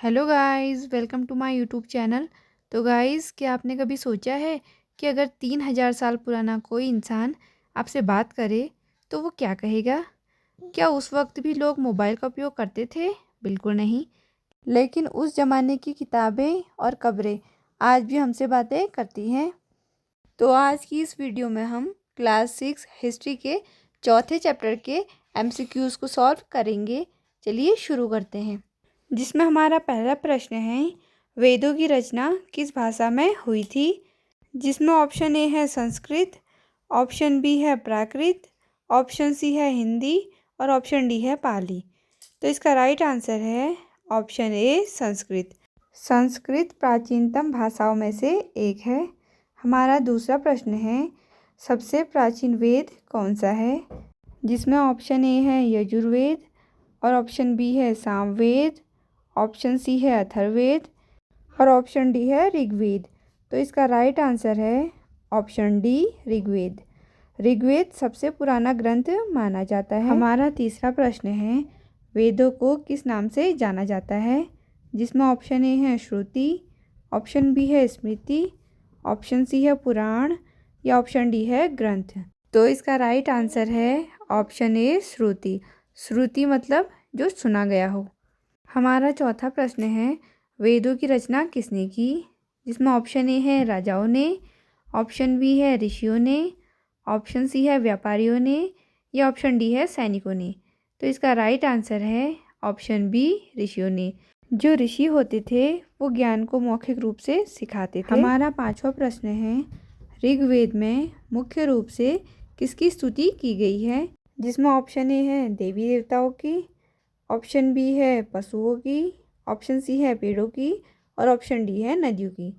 Hello guys, welcome to my YouTube channel. तो guys, क्या आपने कभी सोचा है कि अगर 3000 साल पुराना कोई इंसान आपसे बात करे तो वो क्या कहेगा? क्या उस वक्त भी लोग मोबाइल का उपयोग करते थे? बिल्कुल नहीं। लेकिन उस ज़माने की किताबें और कब्रें आज भी हमसे बातें करती हैं। तो आज की इस वीडियो में हम क्लास 6 हिस्ट्री के चौथे चैप्टर के एमसीक्यूज़ को सॉल्व करेंगे। चलिए शुरू करते हैं। जिसमें हमारा पहला प्रश्न है, वेदों की रचना किस भाषा में हुई थी? जिसमें ऑप्शन ए है संस्कृत, ऑप्शन बी है प्राकृत, ऑप्शन सी है हिंदी और ऑप्शन डी है पाली। तो इसका राइट आंसर है ऑप्शन ए संस्कृत। संस्कृत प्राचीनतम भाषाओं में से एक है। हमारा दूसरा प्रश्न है, सबसे प्राचीन वेद कौन सा है? जिसमें ऑप्शन ए है यजुर्वेद और ऑप्शन बी है सामवेद, ऑप्शन सी है अथर्ववेद और ऑप्शन डी है ऋग्वेद। तो इसका राइट आंसर है ऑप्शन डी ऋग्वेद। ऋग्वेद सबसे पुराना ग्रंथ माना जाता है। हमारा तीसरा प्रश्न है, वेदों को किस नाम से जाना जाता है? जिसमें ऑप्शन ए है श्रुति, ऑप्शन बी है स्मृति, ऑप्शन सी है पुराण या ऑप्शन डी है ग्रंथ। तो इसका राइट आंसर है ऑप्शन ए श्रुति। श्रुति मतलब जो सुना गया हो। हमारा चौथा प्रश्न है, वेदों की रचना किसने की? जिसमें ऑप्शन ए है राजाओं ने, ऑप्शन बी है ऋषियों ने, ऑप्शन सी है व्यापारियों ने या ऑप्शन डी है सैनिकों ने। तो इसका राइट आंसर है ऑप्शन बी ऋषियों ने। जो ऋषि होते थे वो ज्ञान को मौखिक रूप से सिखाते थे। हमारा पांचवा प्रश्न है, ऋग्वेद में मुख्य रूप से किसकी स्तुति की गई है? जिसमें ऑप्शन ए है देवी देवताओं की, ऑप्शन बी है पशुओं की, ऑप्शन सी है पेड़ों की और ऑप्शन डी है नदियों की।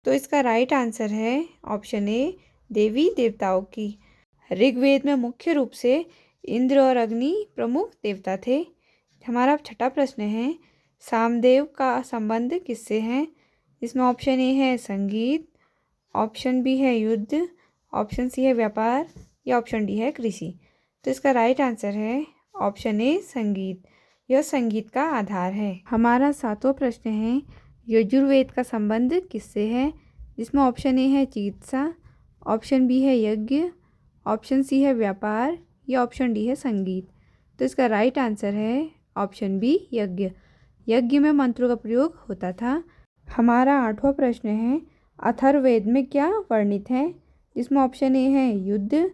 तो इसका राइट आंसर है ऑप्शन ए देवी देवताओं की। ऋग्वेद में मुख्य रूप से इंद्र और अग्नि प्रमुख देवता थे। हमारा छठा प्रश्न है, सामदेव का संबंध किससे है? इसमें ऑप्शन ए है संगीत, ऑप्शन बी है युद्ध, ऑप्शन सी है व्यापार या ऑप्शन डी है कृषि। तो इसका राइट आंसर है ऑप्शन ए संगीत। यह संगीत का आधार है। हमारा सातवां प्रश्न है, यजुर्वेद का संबंध किससे है? जिसमें ऑप्शन ए है चिकित्सा, ऑप्शन बी है यज्ञ, ऑप्शन सी है व्यापार या ऑप्शन डी है संगीत। तो इसका राइट आंसर है ऑप्शन बी यज्ञ। यज्ञ में मंत्रों का प्रयोग होता था। हमारा आठवां प्रश्न है, अथर्ववेद में क्या वर्णित है? जिसमें ऑप्शन ए है युद्ध,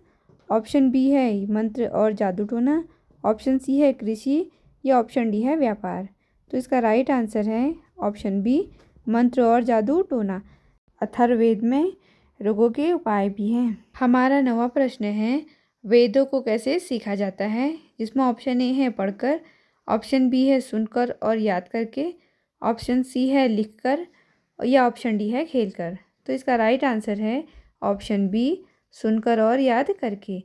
ऑप्शन बी है मंत्र और जादू टोना, ऑप्शन सी है कृषि या ऑप्शन डी है व्यापार। तो इसका राइट आंसर है ऑप्शन बी मंत्र और जादू टोना। अथर्ववेद में रोगों के उपाय भी हैं। हमारा नवा प्रश्न है, वेदों को कैसे सीखा जाता है? जिसमें ऑप्शन ए है पढ़कर, ऑप्शन बी है सुनकर और याद करके, ऑप्शन सी है लिखकर या ऑप्शन डी है खेलकर। तो इसका राइट आंसर है ऑप्शन बी सुनकर और याद करके।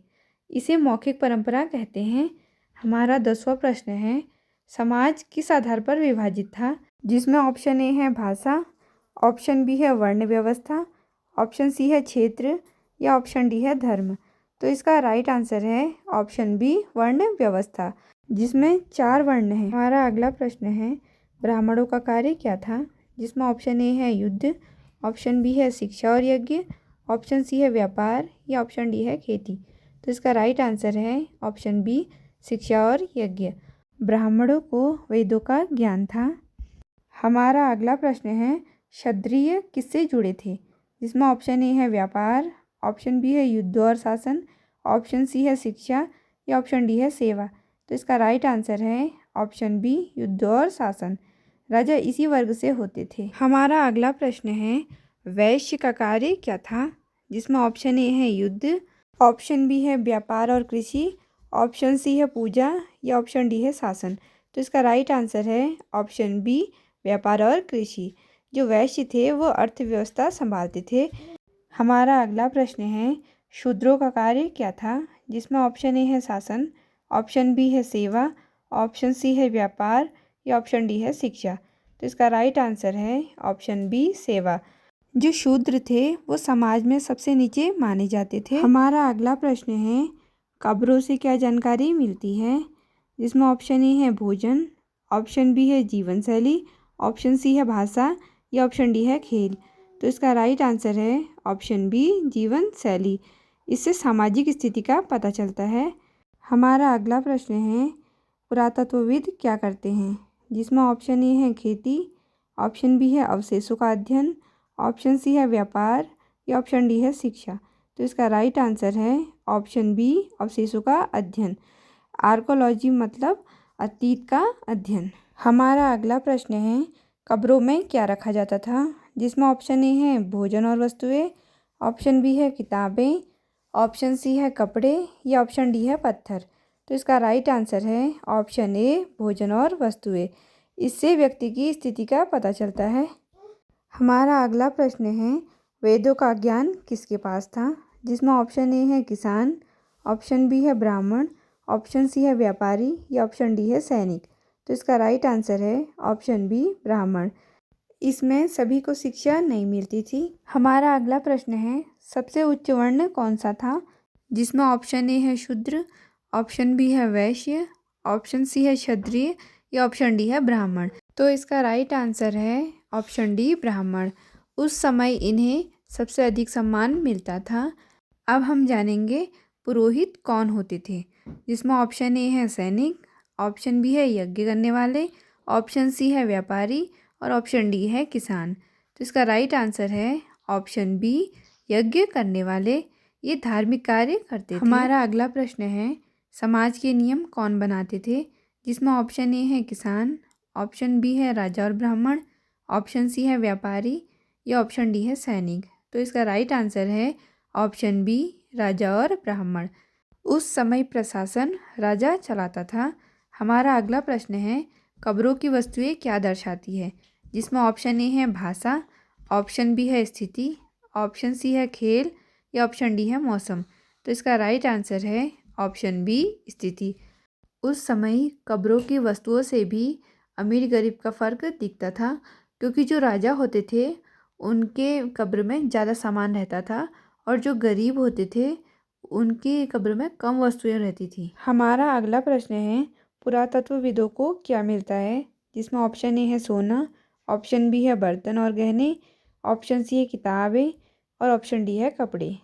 इसे मौखिक परंपरा कहते हैं। हमारा 10वां प्रश्न है, समाज किस आधार पर विभाजित था? जिसमें ऑप्शन ए है भाषा, ऑप्शन बी है वर्ण व्यवस्था, ऑप्शन सी है क्षेत्र या ऑप्शन डी है धर्म। तो इसका राइट आंसर है ऑप्शन बी वर्ण व्यवस्था, जिसमें 4 वर्ण हैं। हमारा अगला प्रश्न है, ब्राह्मणों का कार्य क्या था? जिसमें ऑप्शन ए है युद्ध, ऑप्शन बी है शिक्षा और यज्ञ, ऑप्शन सी है व्यापार या ऑप्शन डी है खेती। तो इसका राइट आंसर है ऑप्शन बी शिक्षा और यज्ञ। ब्राह्मणों को वेदों का ज्ञान था। हमारा अगला प्रश्न है, क्षत्रिय किससे जुड़े थे? जिसमें ऑप्शन ए है व्यापार, ऑप्शन बी है युद्ध और शासन, ऑप्शन सी है शिक्षा या ऑप्शन डी है सेवा। तो इसका राइट आंसर है ऑप्शन बी युद्ध और शासन। राजा इसी वर्ग से होते थे। हमारा अगला प्रश्न है, वैश्य का कार्य क्या था? जिसमें ऑप्शन ए है युद्ध, ऑप्शन बी है व्यापार और कृषि, ऑप्शन सी है पूजा या ऑप्शन डी है शासन। तो इसका राइट आंसर है ऑप्शन बी व्यापार और कृषि। जो वैश्य थे वो अर्थव्यवस्था संभालते थे। हमारा अगला प्रश्न है, शूद्रों का कार्य क्या था? जिसमें ऑप्शन ए है शासन, ऑप्शन बी है सेवा, ऑप्शन सी है व्यापार या ऑप्शन डी है शिक्षा। तो इसका राइट आंसर है ऑप्शन बी सेवा। जो शूद्र थे वो समाज में सबसे नीचे माने जाते थे। हमारा अगला प्रश्न है, कब्रों से क्या जानकारी मिलती है? जिसमें ऑप्शन ए है भोजन, ऑप्शन बी है जीवन शैली, ऑप्शन सी है भाषा या ऑप्शन डी है खेल। तो इसका राइट आंसर है ऑप्शन बी जीवन शैली। इससे सामाजिक स्थिति का पता चलता है। हमारा अगला प्रश्न है पुरातत्वविद क्या करते हैं, जिसमें ऑप्शन ए है खेती, ऑप्शन बी है अवशेषों का अध्ययन, ऑप्शन सी है व्यापार या ऑप्शन डी है शिक्षा। तो इसका राइट आंसर है ऑप्शन बी अवशेषों का अध्ययन। आर्कोलॉजी मतलब अतीत का अध्ययन। हमारा अगला प्रश्न है कब्रों में क्या रखा जाता था, जिसमें ऑप्शन ए है भोजन और वस्तुएं, ऑप्शन बी है किताबें, ऑप्शन सी है कपड़े या ऑप्शन डी है पत्थर। तो इसका राइट आंसर है ऑप्शन ए भोजन और वस्तुएं। इससे व्यक्ति की स्थिति का पता चलता है। हमारा अगला प्रश्न है वेदों का ज्ञान किसके पास था, जिसमें ऑप्शन ए है किसान, ऑप्शन बी है ब्राह्मण, ऑप्शन सी है व्यापारी या ऑप्शन डी है सैनिक। तो इसका राइट आंसर है ऑप्शन बी ब्राह्मण। इसमें सभी को शिक्षा नहीं मिलती थी। हमारा अगला प्रश्न है सबसे उच्च वर्ण कौन सा था, जिसमें ऑप्शन ए है शूद्र, ऑप्शन बी है वैश्य, ऑप्शन सी है क्षत्रिय या ऑप्शन डी है ब्राह्मण। तो इसका राइट आंसर है ऑप्शन डी ब्राह्मण। उस समय इन्हें सबसे अधिक सम्मान मिलता था। अब हम जानेंगे पुरोहित कौन होते थे, जिसमें ऑप्शन ए है सैनिक, ऑप्शन बी है यज्ञ करने वाले, ऑप्शन सी है व्यापारी और ऑप्शन डी है किसान। तो इसका राइट आंसर है ऑप्शन बी यज्ञ करने वाले। ये धार्मिक कार्य करते थे। हमारा अगला प्रश्न है समाज के नियम कौन बनाते थे, जिसमें ऑप्शन ए है किसान, ऑप्शन बी है राजा और ब्राह्मण, ऑप्शन सी है व्यापारी या ऑप्शन डी है सैनिक। तो इसका राइट आंसर है ऑप्शन बी राजा और ब्राह्मण। उस समय प्रशासन राजा चलाता था। हमारा अगला प्रश्न है कब्रों की वस्तुएं क्या दर्शाती है, जिसमें ऑप्शन ए है भाषा, ऑप्शन बी है स्थिति, ऑप्शन सी है खेल या ऑप्शन डी है मौसम। तो इसका राइट आंसर है ऑप्शन बी स्थिति। उस समय कब्रों की वस्तुओं से भी अमीर गरीब का फ़र्क दिखता था, क्योंकि जो राजा होते थे उनके कब्र में ज़्यादा सामान रहता था और जो गरीब होते थे उनके कब्र में कम वस्तुएं रहती थी। हमारा अगला प्रश्न है पुरातत्वविदों को क्या मिलता है, जिसमें ऑप्शन ए है सोना, ऑप्शन बी है बर्तन और गहने, ऑप्शन सी है किताबें और ऑप्शन डी है कपड़े।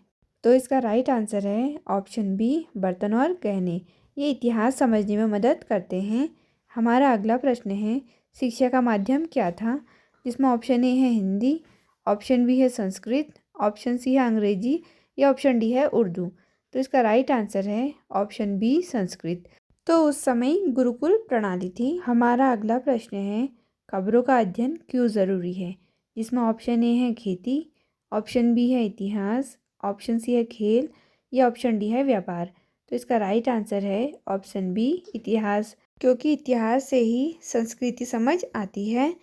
तो इसका राइट आंसर है ऑप्शन बी बर्तन और गहने। ये इतिहास समझने में मदद करते हैं। हमारा अगला प्रश्न है शिक्षा का माध्यम क्या था, जिसमें ऑप्शन ए है हिंदी, ऑप्शन बी है संस्कृत, ऑप्शन सी है अंग्रेजी या ऑप्शन डी है उर्दू। तो इसका राइट आंसर है ऑप्शन बी संस्कृत। तो उस समय गुरुकुल प्रणाली थी। हमारा अगला प्रश्न है कब्रों का अध्ययन क्यों ज़रूरी है, जिसमें ऑप्शन ए है खेती, ऑप्शन बी है इतिहास, ऑप्शन सी है खेल या ऑप्शन डी है व्यापार। तो इसका राइट आंसर है ऑप्शन बी इतिहास, क्योंकि इतिहास से ही संस्कृति समझ आती है।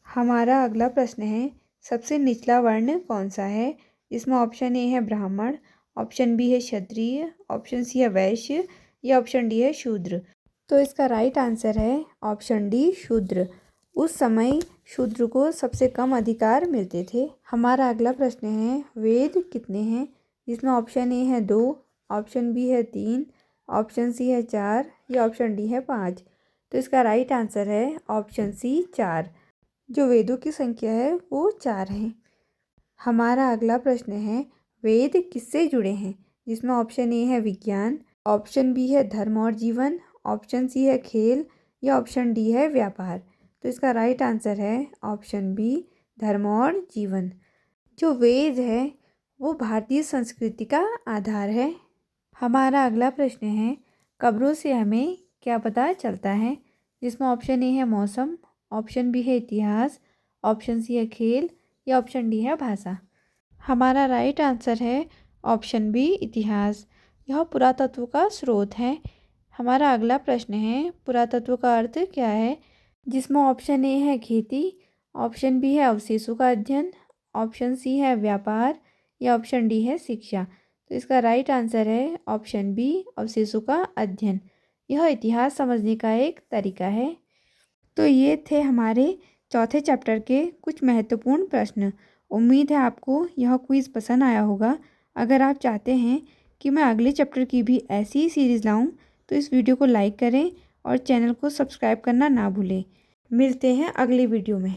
हमारा अगला प्रश्न है सबसे निचला वर्ण कौन सा है, जिसमें ऑप्शन ए है ब्राह्मण, ऑप्शन बी है क्षत्रिय, ऑप्शन सी है वैश्य या ऑप्शन डी है शूद्र। तो इसका राइट आंसर है ऑप्शन डी शूद्र। उस समय शूद्र को सबसे कम अधिकार मिलते थे। हमारा अगला प्रश्न है वेद कितने हैं, जिसमें ऑप्शन ए है 2, ऑप्शन बी है 3, ऑप्शन सी है 4 या ऑप्शन डी है 5। तो इसका राइट आंसर है ऑप्शन सी 4। जो वेदों की संख्या है वो 4 है। हमारा अगला प्रश्न है वेद किससे जुड़े हैं, जिसमें ऑप्शन ए है विज्ञान, ऑप्शन बी है धर्म और जीवन, ऑप्शन सी है खेल या ऑप्शन डी है व्यापार। तो इसका राइट आंसर है ऑप्शन बी धर्म और जीवन। जो वेद है वो भारतीय संस्कृति का आधार है। हमारा अगला प्रश्न है कब्रों से हमें क्या पता चलता है, जिसमें ऑप्शन ए है मौसम, ऑप्शन बी है इतिहास, ऑप्शन सी है खेल या ऑप्शन डी है भाषा। हमारा राइट आंसर है ऑप्शन बी इतिहास। यह पुरातत्व का स्रोत है। हमारा अगला प्रश्न है पुरातत्व का अर्थ क्या है, जिसमें ऑप्शन ए है खेती, ऑप्शन बी है अवशेषों का अध्ययन, ऑप्शन सी है व्यापार या ऑप्शन डी है शिक्षा। तो इसका राइट आंसर है ऑप्शन बी अवशेषों का अध्ययन। यह इतिहास समझने का एक तरीका है। तो ये थे हमारे चौथे चैप्टर के कुछ महत्वपूर्ण प्रश्न। उम्मीद है आपको यह क्विज़ पसंद आया होगा। अगर आप चाहते हैं कि मैं अगले चैप्टर की भी ऐसी ही सीरीज़ लाऊं तो इस वीडियो को लाइक करें और चैनल को सब्सक्राइब करना ना भूलें। मिलते हैं अगली वीडियो में।